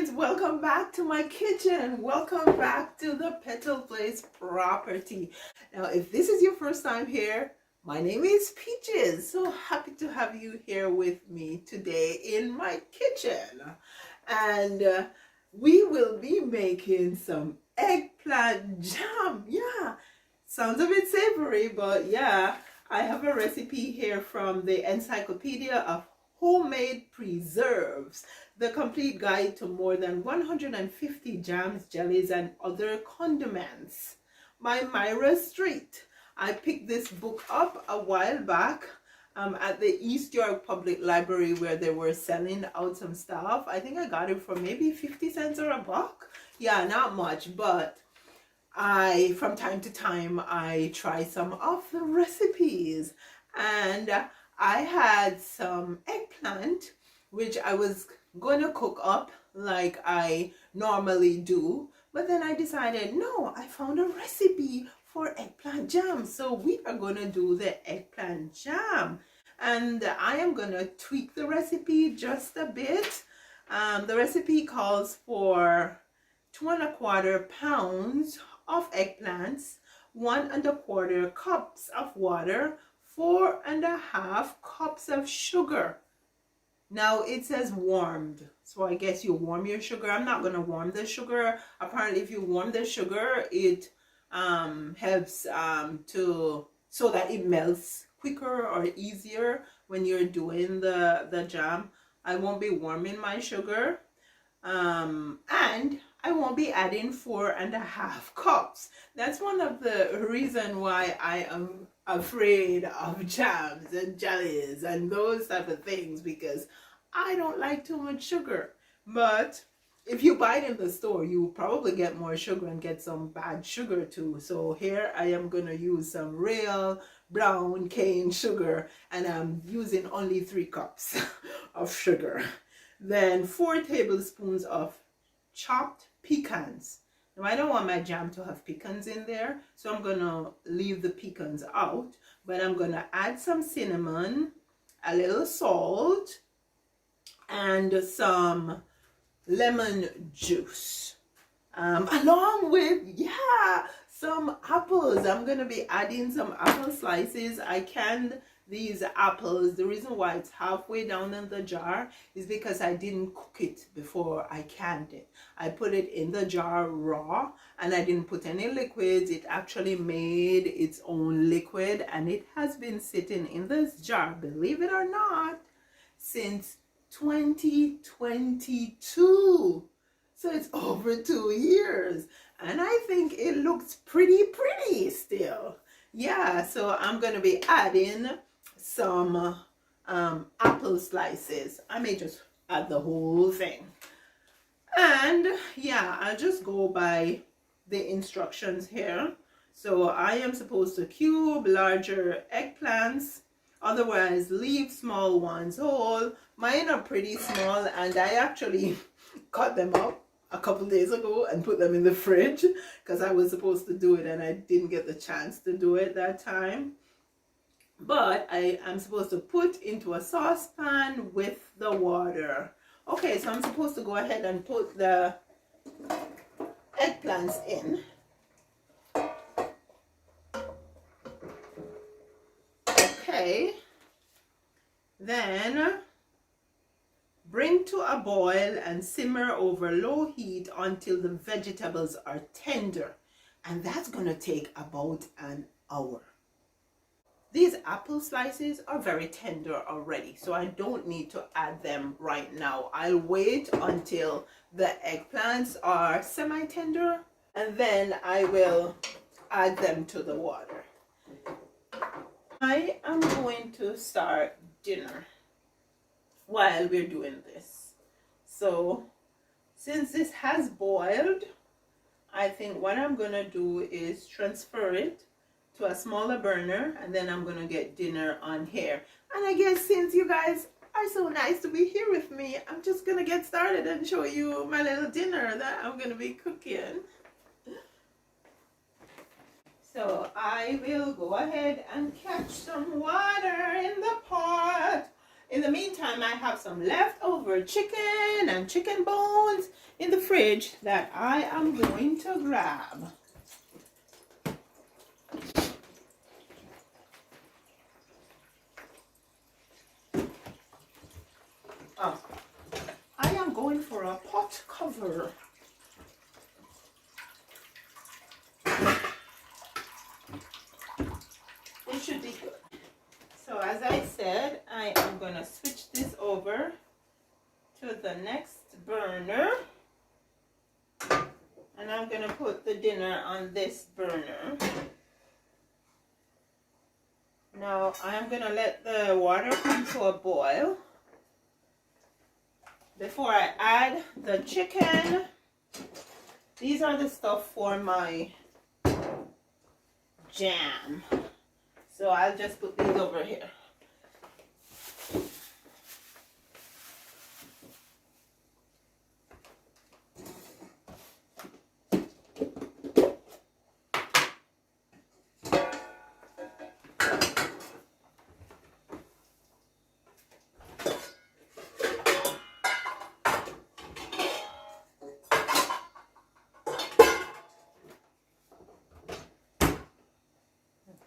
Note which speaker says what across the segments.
Speaker 1: friends, welcome back to my kitchen. Welcome back to the Petal Place property. Now, if this is your first time here, my name is Peaches. So happy to have you here with me today in my kitchen. And we will be making some eggplant jam. Yeah, sounds a bit savory, but yeah, I have a recipe here from the Encyclopedia of Homemade Preserves, the complete guide to more than 150 jams, jellies, and other condiments by Myra Street. I picked this book up a while back at the East York Public Library where they were selling out some stuff. I think I got it for maybe 50 cents or a buck. Yeah, not much, but from time to time, I try some of the recipes, and I had some eggplant, which I was going to cook up like I normally do, but then I decided, no, I found a recipe for eggplant jam, so we are going to do the eggplant jam, and I am going to tweak the recipe just a bit. The recipe calls for 2¼ pounds of eggplants, 1¼ cups of water, 4½ cups of sugar. Now it says warmed, so I guess you warm your sugar. I'm not going to warm the sugar. Apparently if you warm the sugar, it helps so that it melts quicker or easier when you're doing the jam. I won't be warming my sugar, and I won't be adding 4½ cups. That's one of the reasons why I am afraid of jams and jellies and those type of things, because I don't like too much sugar. But if you buy it in the store, you probably get more sugar and get some bad sugar too. So here I am going to use some real brown cane sugar, and I'm using only 3 cups of sugar. Then 4 tablespoons of chopped pecans. Now I don't want my jam to have pecans in there, so I'm gonna leave the pecans out, but I'm gonna add some cinnamon, a little salt, and some lemon juice, along with some apples. I'm gonna be adding some apple slices. I canned these apples. The reason why it's halfway down in the jar is because I didn't cook it before I canned it. I put it in the jar raw, and I didn't put any liquids. It actually made its own liquid, and it has been sitting in this jar, believe it or not, since 2022. So it's over 2 years, and I think it looks pretty still. Yeah, so I'm going to be adding some apple slices. I may just add the whole thing. And yeah, I'll just go by the instructions here. So I am supposed to cube larger eggplants, otherwise leave small ones whole. Mine are pretty small, and I actually cut them up a couple days ago and put them in the fridge because I was supposed to do it and I didn't get the chance to do it that time. But I am supposed to put into a saucepan with the water. Okay, so I'm supposed to go ahead and put the eggplants in. Okay, then bring to a boil and simmer over low heat until the vegetables are tender, and that's going to take about an hour. These apple slices are very tender already, so I don't need to add them right now. I'll wait until the eggplants are semi-tender, and then I will add them to the water. I am going to start dinner while we're doing this. So since this has boiled, I think what I'm going to do is transfer it to a smaller burner, and then I'm going to get dinner on here. And I guess since you guys are so nice to be here with me, I'm just going to get started and show you my little dinner that I'm going to be cooking. So I will go ahead and catch some water in the pot. In the meantime, I have some leftover chicken and chicken bones in the fridge that I am going to grab. Oh, I am going for a pot cover. It should be good. So as I said, I am going to switch this over to the next burner. And I'm going to put the dinner on this burner. Now I am going to let the water come to a boil before I add the chicken. These are the stuff for my jam. So I'll just put these over here.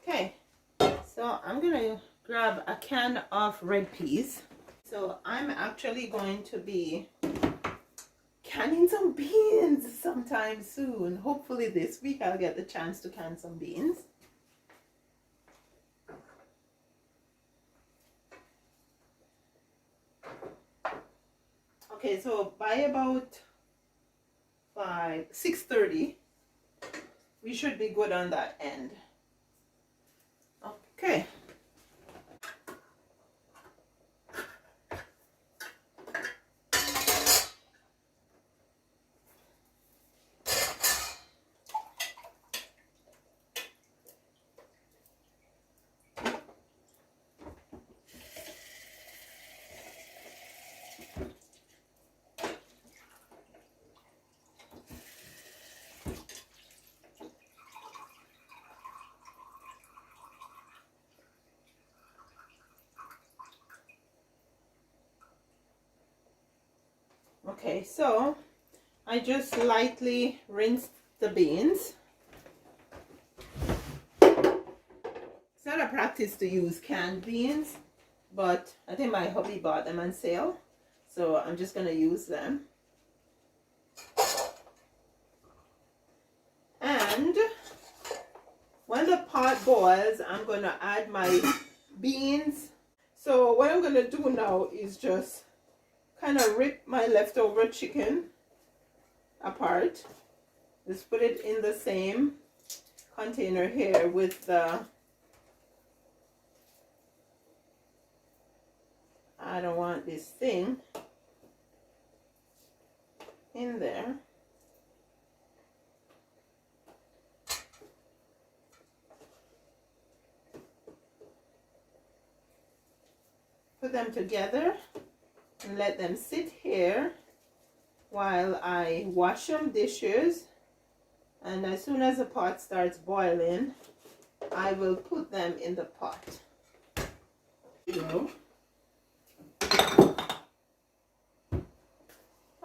Speaker 1: Okay. So I'm going to grab a can of red peas. So I'm actually going to be canning some beans sometime soon. Hopefully this week I'll get the chance to can some beans. Okay, so by about 6:30, we should be good on that end. Okay. Okay, so I just lightly rinsed the beans. It's not a practice to use canned beans, but I think my hubby bought them on sale, so I'm just going to use them. And when the pot boils, I'm going to add my beans. So what I'm going to do now is just kind of rip my leftover chicken apart. Just put it in the same container here with the, I don't want this thing in there. Put them together and let them sit here while I wash some dishes, and as soon as the pot starts boiling, I will put them in the pot.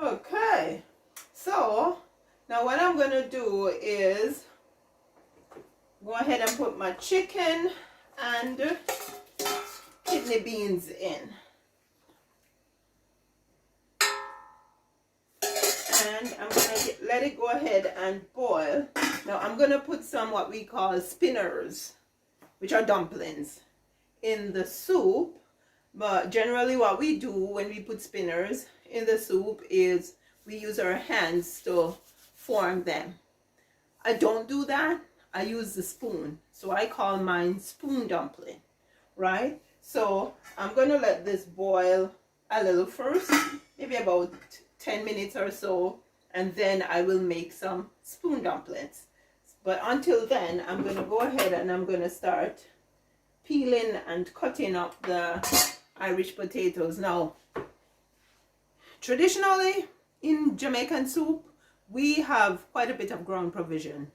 Speaker 1: Okay, so now what I'm going to do is go ahead and put my chicken and kidney beans in. And I'm going to let it go ahead and boil. Now I'm going to put some what we call spinners, which are dumplings, in the soup. But generally what we do when we put spinners in the soup is we use our hands to form them. I don't do that. I use the spoon. So I call mine spoon dumpling, right? So I'm going to let this boil a little first, maybe about 10 minutes or so, and then I will make some spoon dumplings. But until then, I'm going to go ahead and I'm going to start peeling and cutting up the Irish potatoes. Now, traditionally in Jamaican soup, we have quite a bit of ground provision.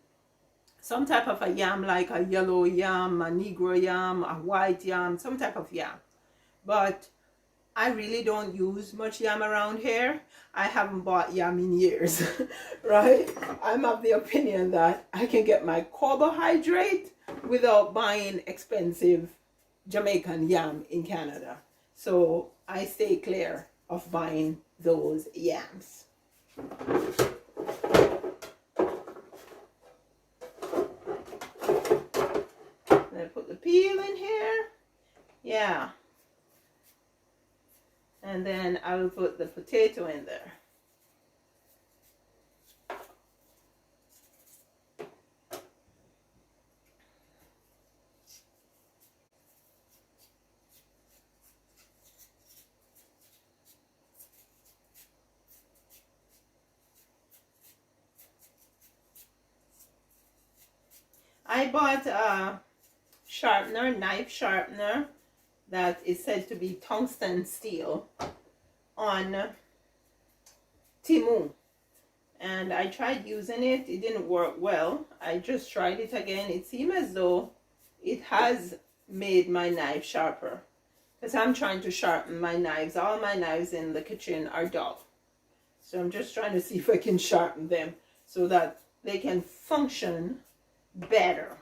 Speaker 1: Some type of a yam, like a yellow yam, a negro yam, a white yam, some type of yam. But I really don't use much yam around here. I haven't bought yam in years, right? I'm of the opinion that I can get my carbohydrate without buying expensive Jamaican yam in Canada. So I stay clear of buying those yams. I put the peel in here. Yeah. And then I will put the potato in there. I bought a sharpener, knife sharpener, that is said to be tungsten steel on Timu. And I tried using it. It didn't work well. I just tried it again. It seemed as though it has made my knife sharper. Because I'm trying to sharpen my knives. All my knives in the kitchen are dull. So I'm just trying to see if I can sharpen them so that they can function better.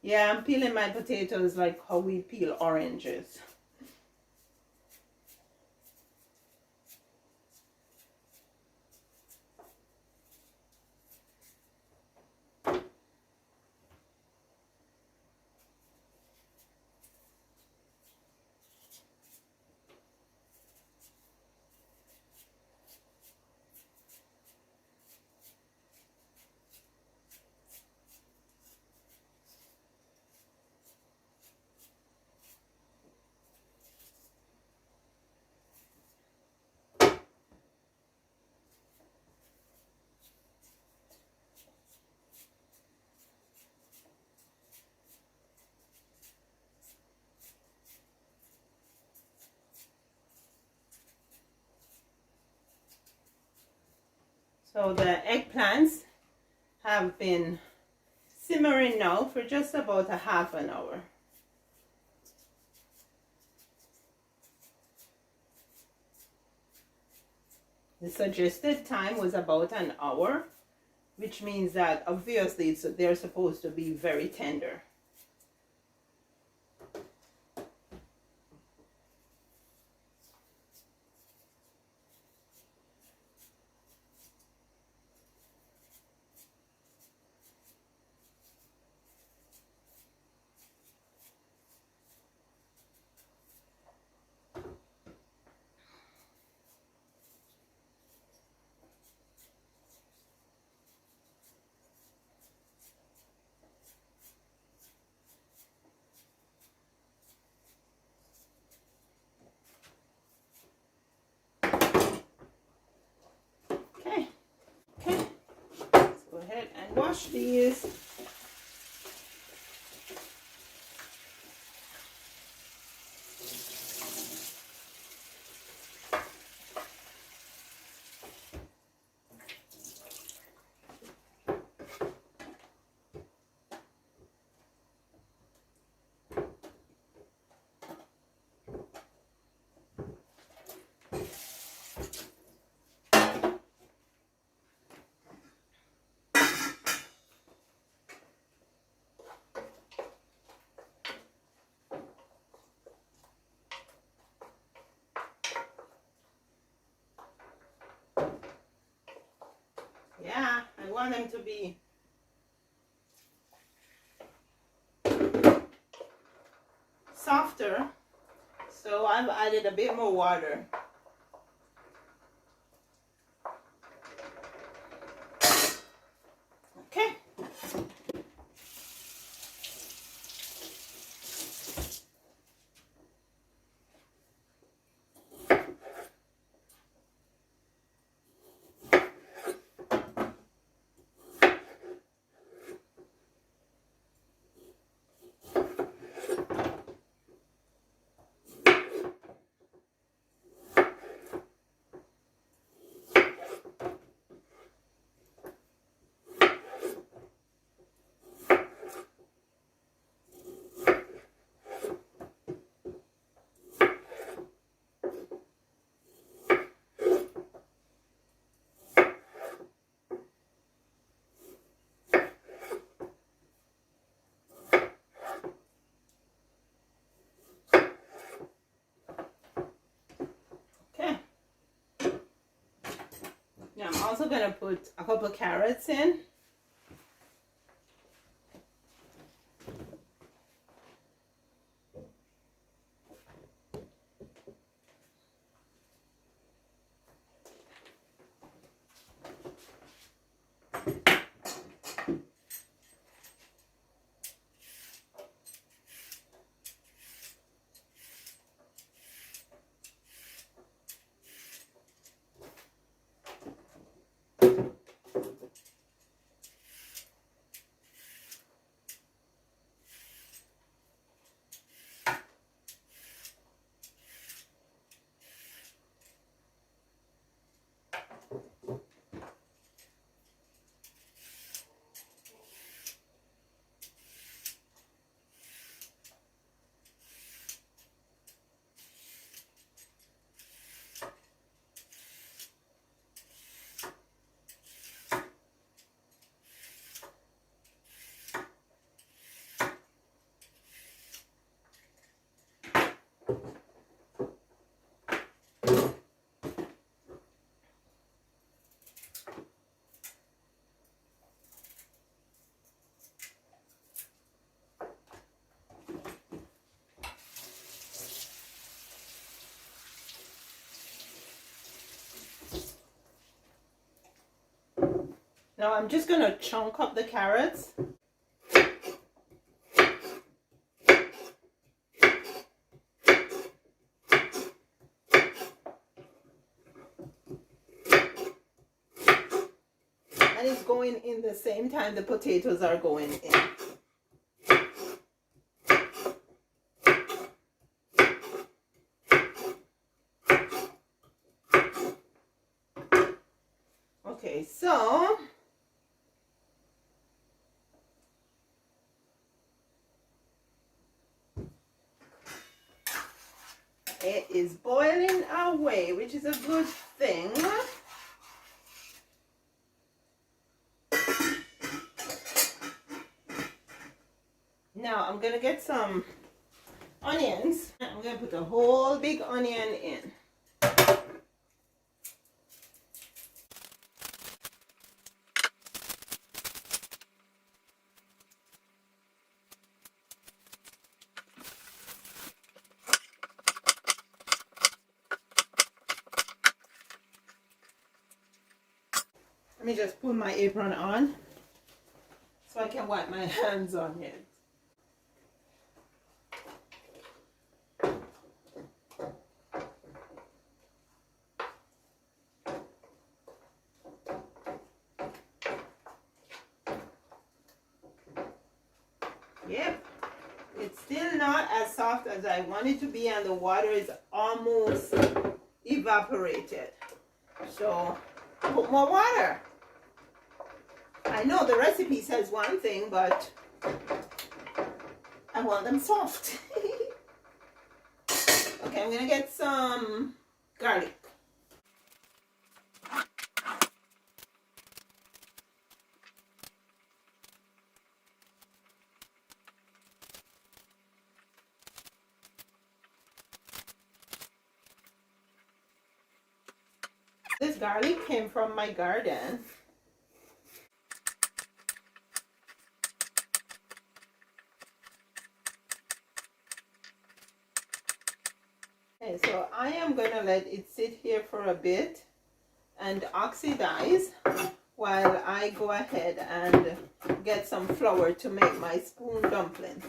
Speaker 1: Yeah, I'm peeling my potatoes like how we peel oranges. So the eggplants have been simmering now for just about a half an hour. The suggested time was about an hour, which means that obviously they're supposed to be very tender. Okay, let's go ahead and wash these. Yeah, I want them to be softer, so I've added a bit more water. Okay. also going to put a couple carrots in. Now I'm just going to chunk up the carrots. And it's going in the same time the potatoes are going in. Okay, so it is boiling away, which is a good thing. Now I'm going to get some onions. I'm going to put a whole big onion in. Let me just put my apron on so I can wipe my hands on it. Yep, it's still not as soft as I want it to be, and the water is almost evaporated. So put more water. I know the recipe says one thing, but I want them soft. Okay, I'm gonna get some garlic. This garlic came from my garden. Okay, so I am going to let it sit here for a bit and oxidize while I go ahead and get some flour to make my spoon dumplings.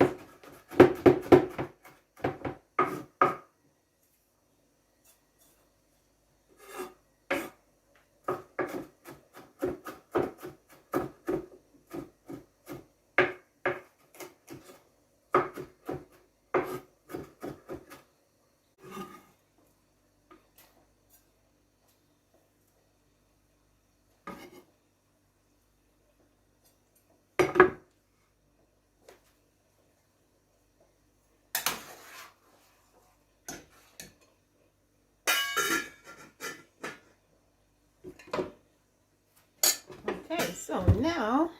Speaker 1: Okay, so now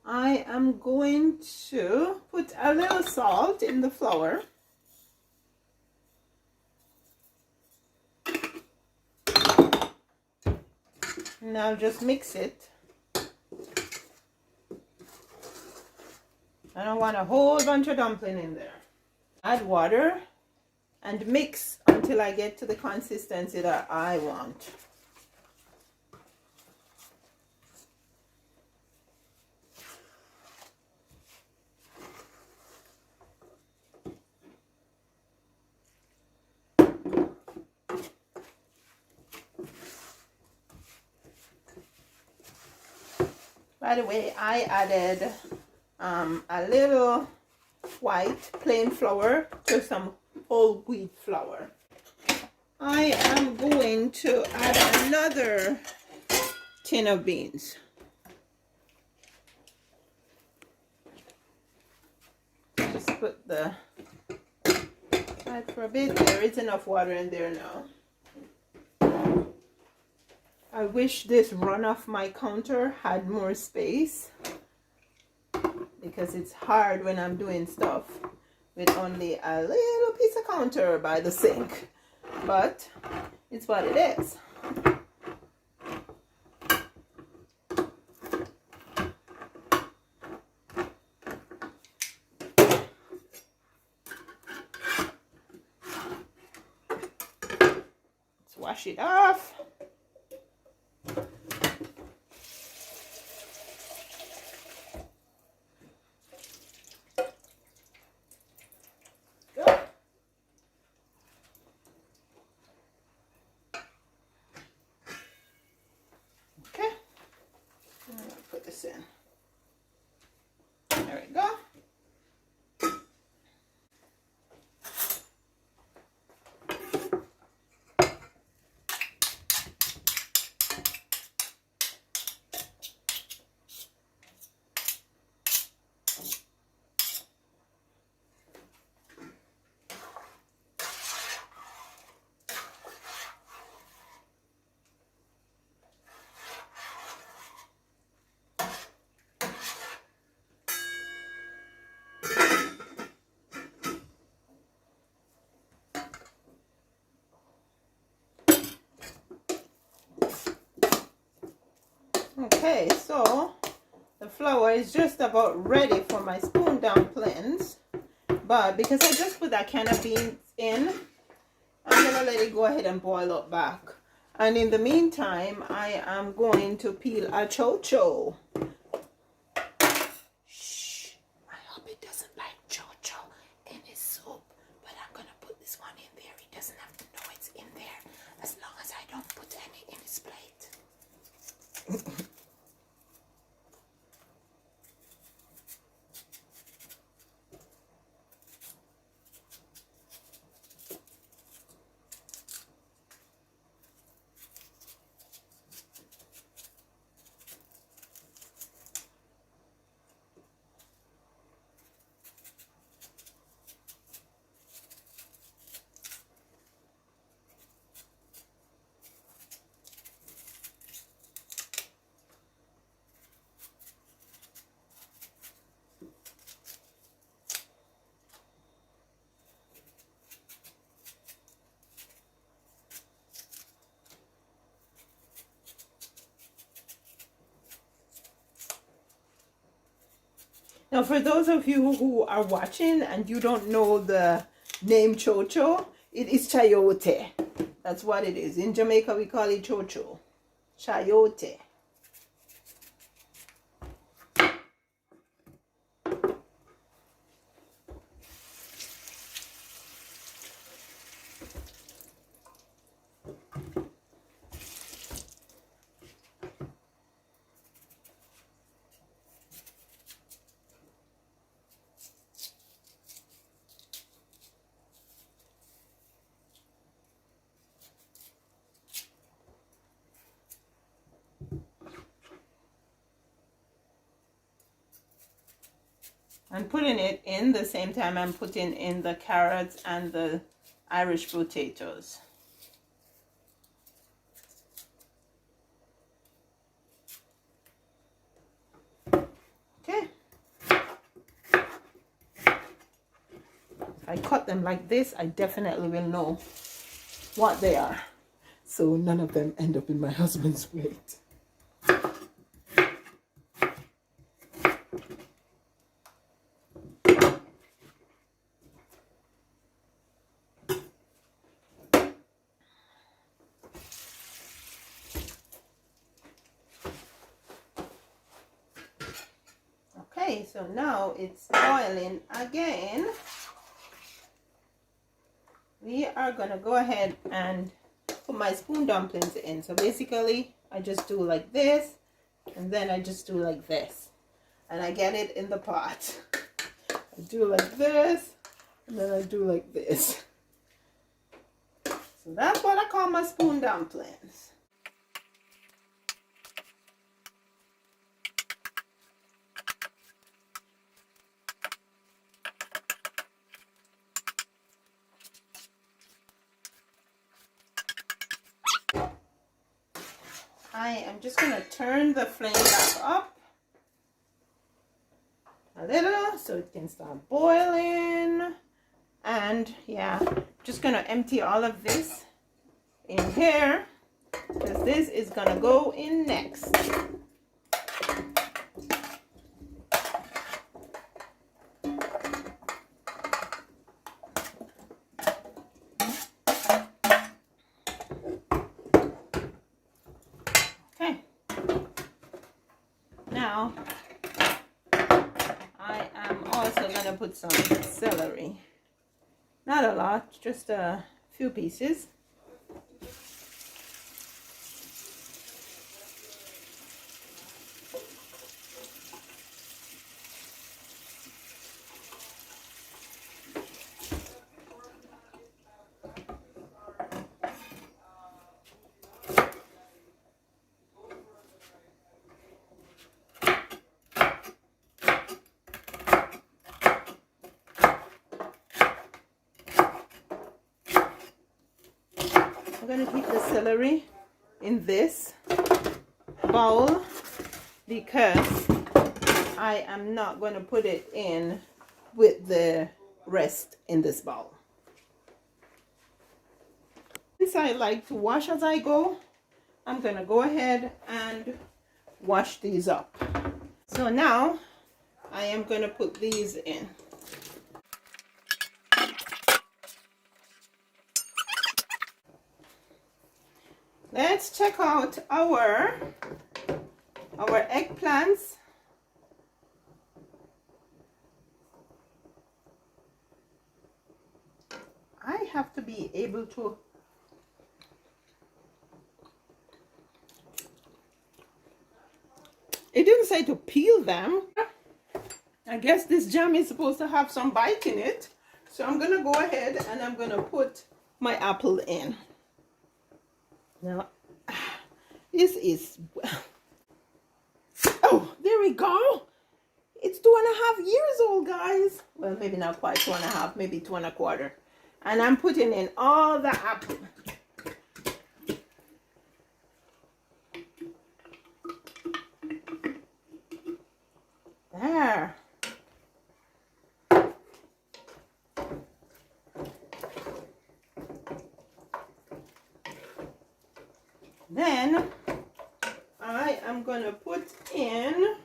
Speaker 1: I am going to put a little salt in the flour. Now just mix it. I don't want a whole bunch of dumpling in there. Add water and mix until I get to the consistency that I want. By the way, I added a little white plain flour to some whole wheat flour. I am going to add another tin of beans. Just put the side for a bit. There is enough water in there now. I wish this run off my counter had more space, because it's hard when I'm doing stuff with only a little piece of counter by the sink, but it's what it is. Let's wash it off. Put this in. There we go. Okay, so the flour is just about ready for my spoon dumplings, but because I just put that can of beans in, I'm gonna let it go ahead and boil up back. And in the meantime, I am going to peel a chocho. Shh, I hope it doesn't like chocho in his soup, but I'm gonna put this one in there. He doesn't have to know it's in there, as long as I don't put any in his plate. Now, for those of you who are watching and you don't know the name chocho, it is chayote. That's what it is. In Jamaica, we call it chocho. Chayote. I'm putting it in the same time I'm putting in the carrots and the Irish potatoes. Okay. If I cut them like this, I definitely will know what they are, so none of them end up in my husband's plate. Okay, so now it's boiling again. We are gonna go ahead and put my spoon dumplings in. So basically I just do like this, and then I just do like this, and I get it in the pot. I do like this, and then I do like this. So that's what I call my spoon dumplings. I am just going to turn the flame back up a little so it can start boiling. And yeah, just going to empty all of this in here, because this is going to go in next. Okay, now I am also going to put some celery. Not a lot, just a few pieces. I'm going to keep the celery in this bowl because I am not going to put it in with the rest in this bowl. Since I like to wash as I go, I'm going to go ahead and wash these up. So now I am going to put these in. Let's check out our eggplants. I have to be able to it didn't say to peel them. I guess this jam is supposed to have some bite in it. So I'm going to go ahead and I'm going to put my apple in. Now, this is, oh, there we go. It's 2.5 years old, guys. Well, maybe not quite 2.5, maybe 2.25. And I'm putting in all the apple. There. Then I am going to put in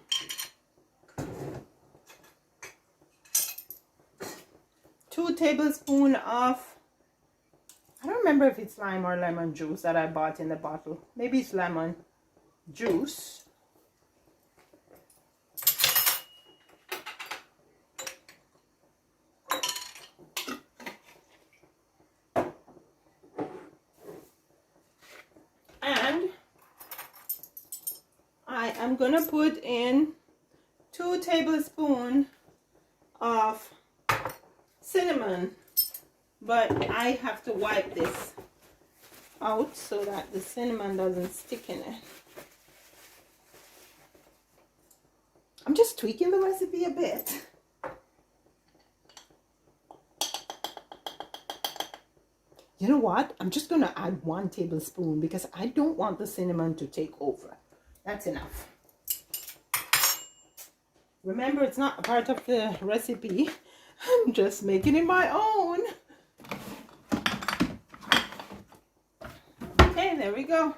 Speaker 1: two tablespoons of, I don't remember if it's lime or lemon juice that I bought in the bottle. Maybe it's lemon juice. And I am going to put in 2 tablespoons of cinnamon, but I have to wipe this out so that the cinnamon doesn't stick in it. I'm just tweaking the recipe a bit. You know what? I'm just going to add 1 tablespoon because I don't want the cinnamon to take over. That's enough. Remember, it's not a part of the recipe. I'm just making it my own. Okay, there we go.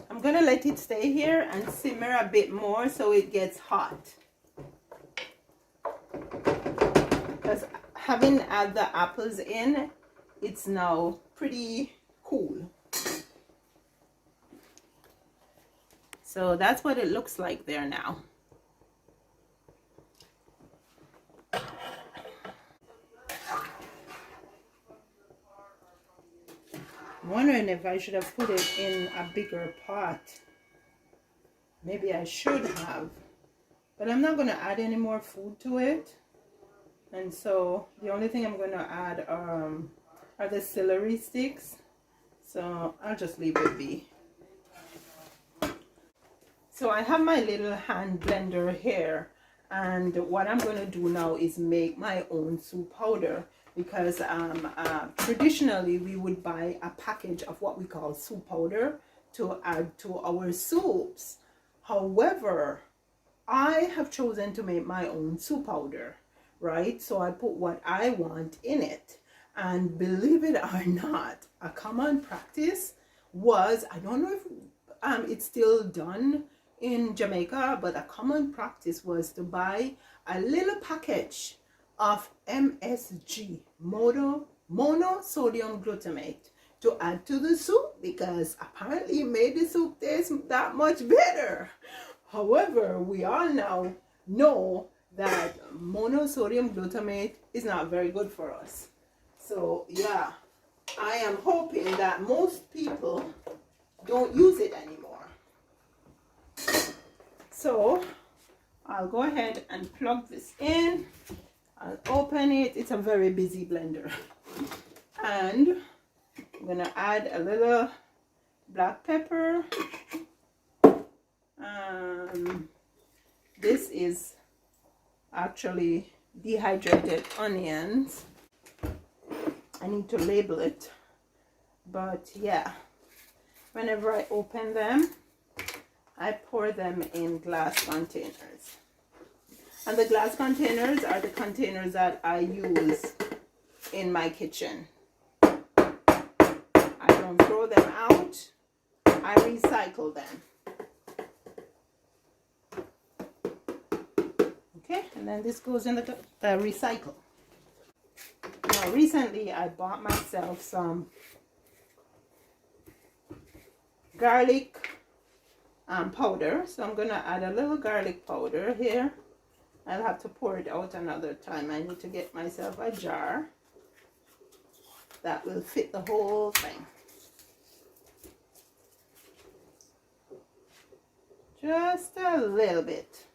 Speaker 1: I'm going to let it stay here and simmer a bit more so it gets hot. Because having add the apples in, it's now pretty cool. So that's what it looks like there now. Wondering if I should have put it in a bigger pot. Maybe I should have, but I'm not going to add any more food to it. And so the only thing I'm going to add are the celery sticks. So I'll just leave it be. So I have my little hand blender here, and what I'm going to do now is make my own soup powder, because traditionally we would buy a package of what we call soup powder to add to our soups. However, I have chosen to make my own soup powder, right? So I put what I want in it. And believe it or not, a common practice was, I don't know if it's still done in Jamaica, but a common practice was to buy a little package of MSG, monosodium glutamate, to add to the soup, because apparently it made the soup taste that much better. However, we all now know that monosodium glutamate is not very good for us. So yeah, I am hoping that most people don't use it anymore. So I'll go ahead and plug this in. I'll open it. It's a very busy blender. And I'm gonna add a little black pepper. This is actually dehydrated onions. I need to label it, but yeah, whenever I open them, I pour them in glass containers. And the glass containers are the containers that I use in my kitchen. I don't throw them out, I recycle them. Okay, and then this goes in the recycle. Now recently I bought myself some garlic powder, so I'm gonna add a little garlic powder here. I'll have to pour it out another time. I need to get myself a jar that will fit the whole thing. Just a little bit.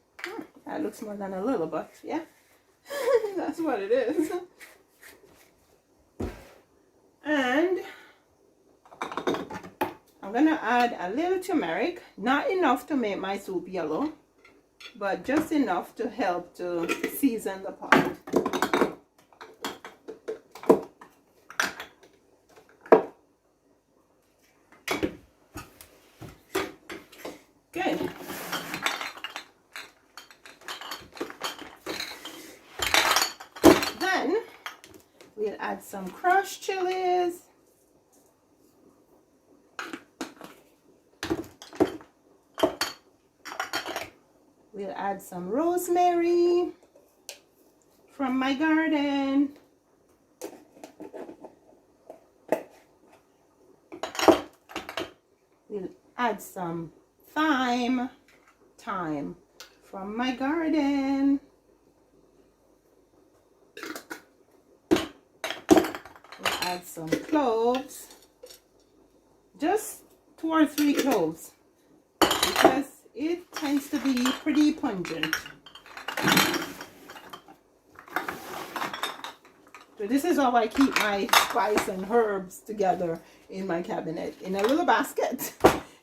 Speaker 1: That looks more than a little, but yeah, that's what it is. And I'm gonna add a little turmeric, not enough to make my soup yellow, but just enough to help to season the pot. Good. Then we'll add some crushed chilies. We'll add some rosemary from my garden. We'll add some thyme from my garden. We'll add some cloves, just 2 or 3 cloves, because it tends to be pretty pungent. So this is how I keep my spice and herbs together in my cabinet, in a little basket,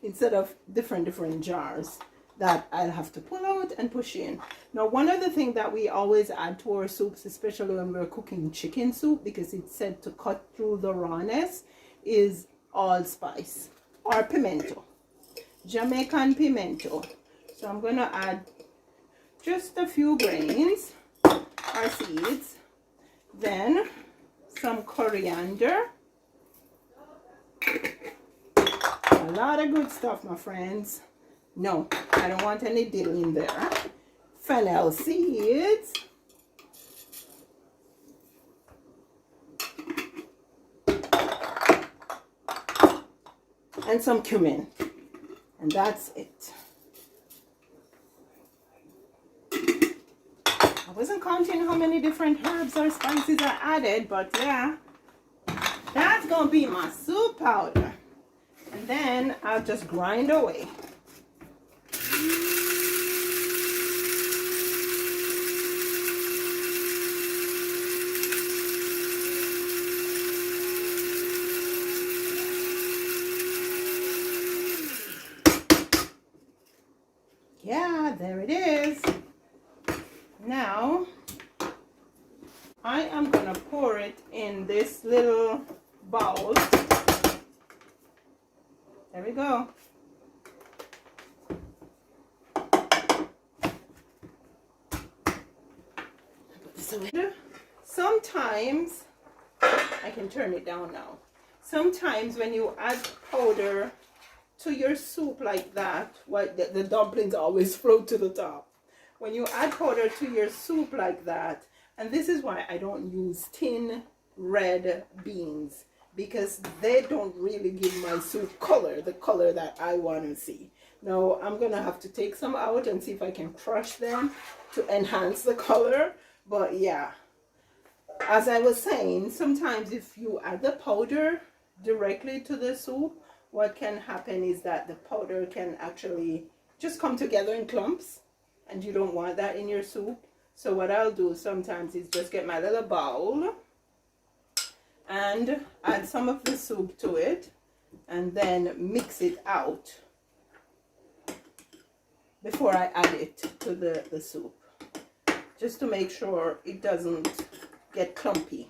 Speaker 1: instead of different jars that I'll have to pull out and push in. Now, one other thing that we always add to our soups, especially when we're cooking chicken soup, because it's said to cut through the rawness, is allspice or pimento. Jamaican pimento. So I'm going to add just a few grains or seeds. Then some coriander. A lot of good stuff, my friends. No, I don't want any dill in there. Fennel seeds. And some cumin. And that's it. wasn't counting how many different herbs or spices I added, but yeah, that's gonna be my soup powder. And then I'll just grind away. Yeah, there it is. Now I am gonna pour it in this little bowl. There we go. Sometimes, I can turn it down now. Sometimes when you add powder to your soup like that, the dumplings always float to the top. When you add powder to your soup like that, and this is why I don't use tin red beans, because they don't really give my soup color, the color that I want to see. Now I'm gonna have to take some out and see if I can crush them to enhance the color. But yeah, as I was saying, sometimes if you add the powder directly to the soup, what can happen is that the powder can actually just come together in clumps, and you don't want that in your soup. So what I'll do sometimes is just get my little bowl and add some of the soup to it, and then mix it out before I add it to the soup, just to make sure it doesn't get clumpy.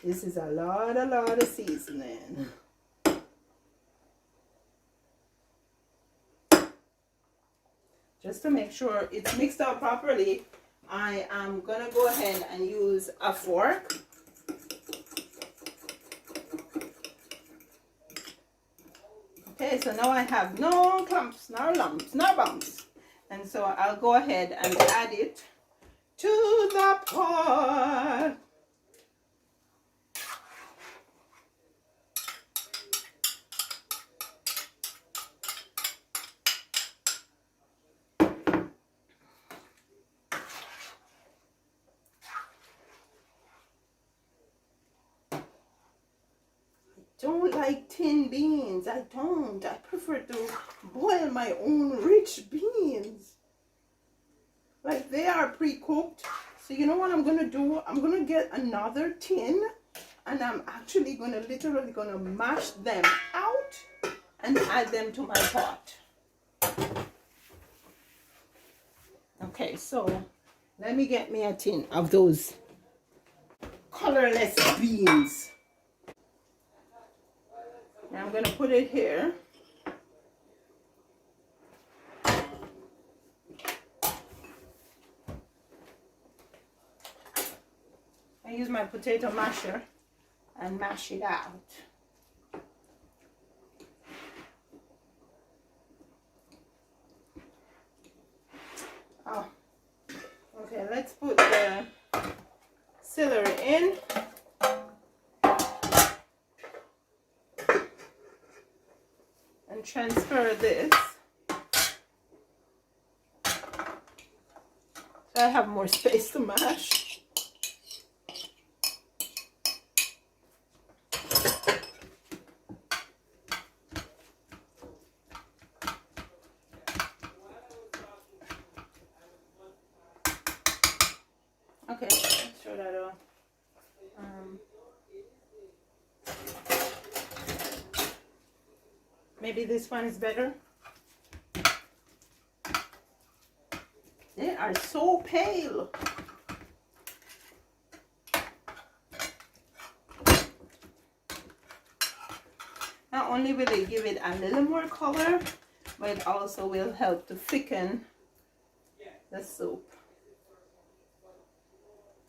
Speaker 1: This is a lot of seasoning. Just to make sure it's mixed out properly, I am gonna go ahead and use a fork. Okay, so now I have no clumps, no lumps, no bumps. And so I'll go ahead and add it to the pot. Don't like tin beans. I don't. I prefer to boil my own rich beans. Like, they are pre-cooked. So you know what I'm gonna do? I'm gonna get another tin, and I'm actually gonna literally gonna mash them out and add them to my pot. Okay, so let me get me a tin of those colorless beans. Now I'm going to put it here. I use my potato masher and mash it out. Oh, okay, let's put the celery in. And transfer this. So I have more space to mash. Okay, let's throw that off. Maybe this one is better. They are so pale. Not only will it give it a little more color, but it also will help to thicken the soup.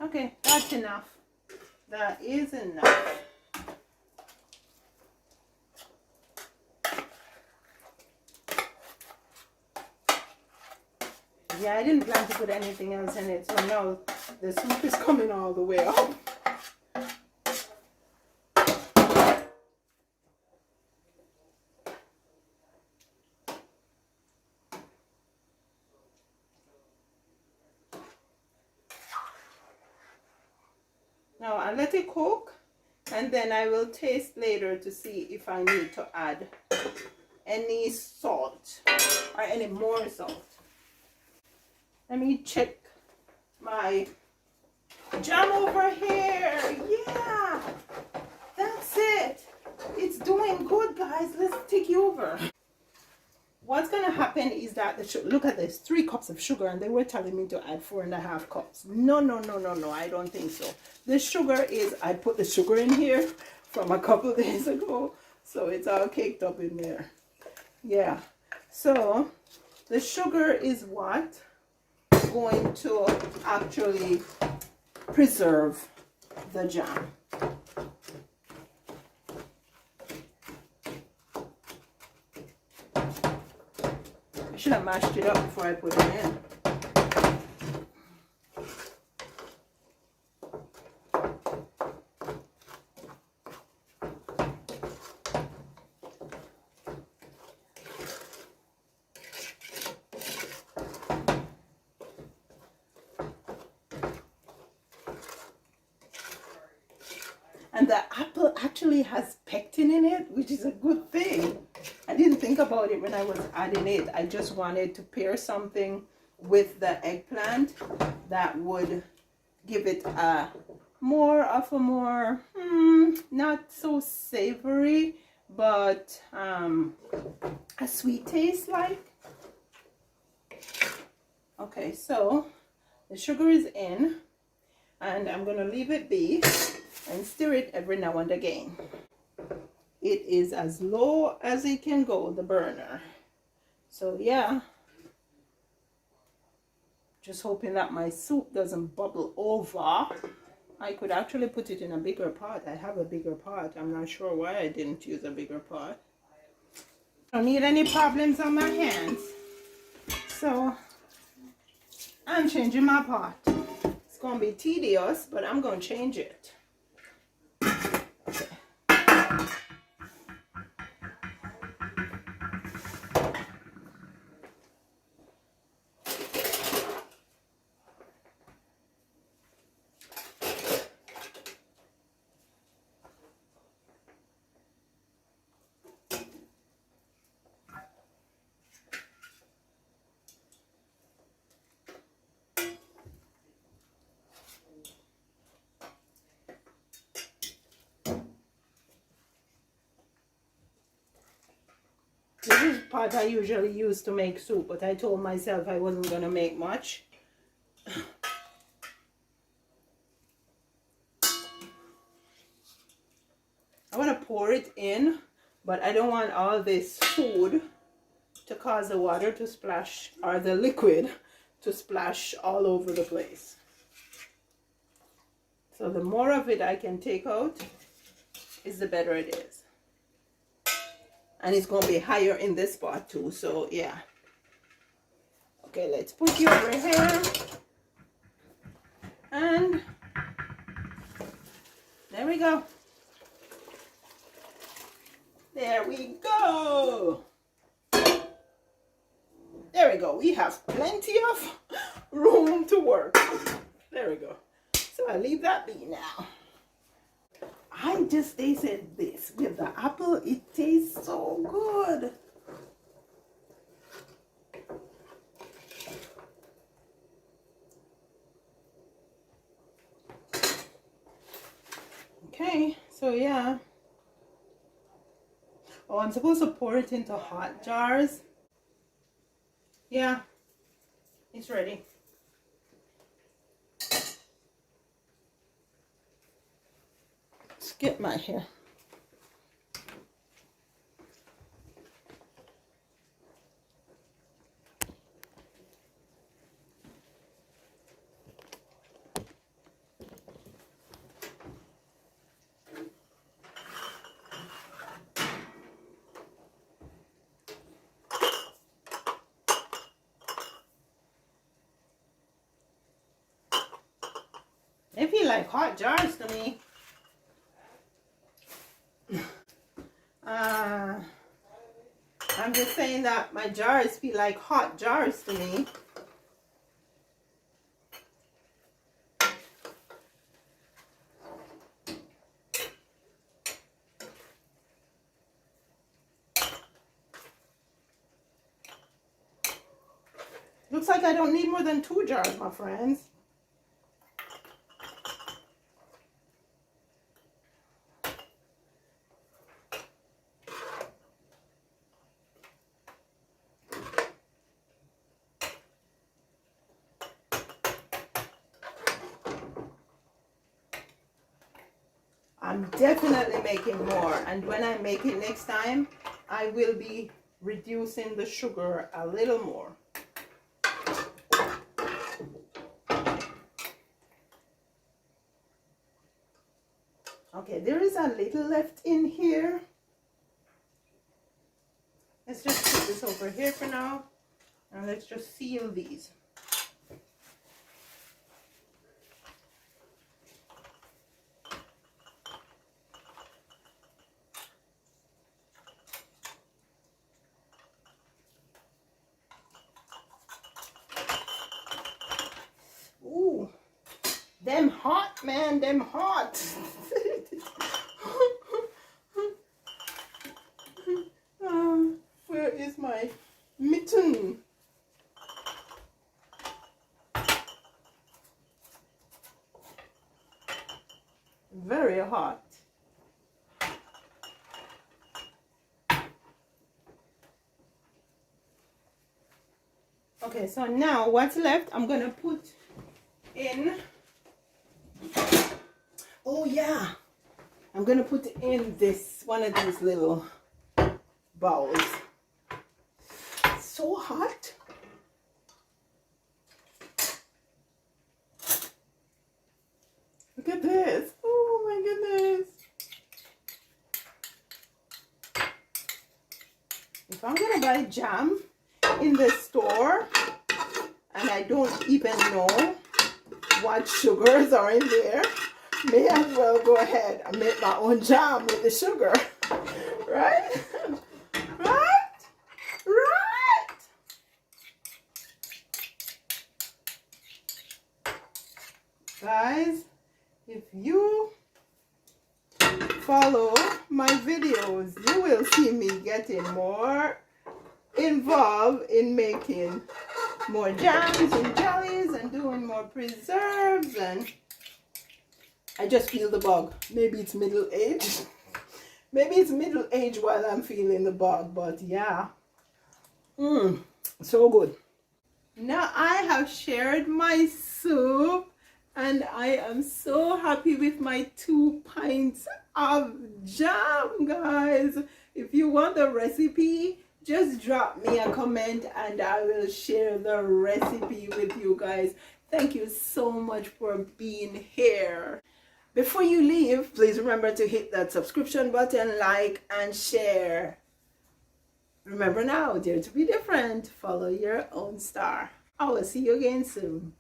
Speaker 1: Okay, that's enough. That is enough. Yeah, I didn't plan to put anything else in it, so now the soup is coming all the way up. Now I let it cook, and then I will taste later to see if I need to add any salt or any more salt. Let me check my jam over here. Yeah, that's it. It's doing good, guys. Let's take you over. What's gonna happen is that look at this, 3 cups of sugar, and they were telling me to add 4.5 cups. No, I don't think so. The sugar is, I put the sugar in here from a couple days ago, so it's all caked up in there. Yeah, so the sugar is what going to actually preserve the jam. I should have mashed it up before I put it in. And the apple actually has pectin in it, which is a good thing. I didn't think about it when I was adding it. I just wanted to pair something with the eggplant that would give it a more, not so savory, but a sweet taste like. Okay, so the sugar is in, and I'm gonna leave it be and stir it every now and again. It is as low as it can go, the burner. So yeah, just hoping that my soup doesn't bubble over. I could actually put it in a bigger pot. I have a bigger pot. I'm not sure why I didn't use a bigger pot. I don't need any problems on my hands, so I'm changing my pot. It's gonna be tedious, but I'm gonna change it. Okay. This is the pot I usually use to make soup, but I told myself I wasn't going to make much. I want to pour it in, but I don't want all this food to cause the water to splash, or the liquid to splash all over the place. So the more of it I can take out, is the better it is. And it's going to be higher in this pot too, so yeah. Okay, let's put you over here. And there we go. There we go. There we go. We have plenty of room to work. There we go. So I leave that be now. I just tasted this with the apple. It tastes so good. Okay, so yeah. Oh, I'm supposed to pour it into hot jars. Yeah, it's ready. Get my hair. They feel like hot jars to me. I'm just saying that my jars feel like hot jars to me. Looks like I don't need more than 2 jars, my friends. I'm definitely making more, and when I make it next time, I will be reducing the sugar a little more. Okay, there is a little left in here. Let's just put this over here for now, and let's just seal these. Ooh, them hot, man, them hot. Where is my mitten? Very hot. Okay, so now what's left, I'm gonna put in, oh yeah, I'm gonna put in this, one of these little bowls. It's so hot. Look at this. Oh my goodness. If I'm gonna buy jam in the store and I don't even know what sugars are in there, may as well go ahead and make my own jam with the sugar. Right? Right? Right? Guys, if you follow my videos, you will see me getting more involved in making more jams and jellies and doing more preserves, and I just feel the bug. Maybe it's middle age. Maybe it's middle age while I'm feeling the bug, but yeah. So good. Now I have shared my soup, and I am so happy with my 2 pints of jam, guys. If you want the recipe, just drop me a comment and I will share the recipe with you guys. Thank you so much for being here. Before you leave, please remember to hit that subscription button, like and share. Remember now, dare to be different. Follow your own star. I will see you again soon.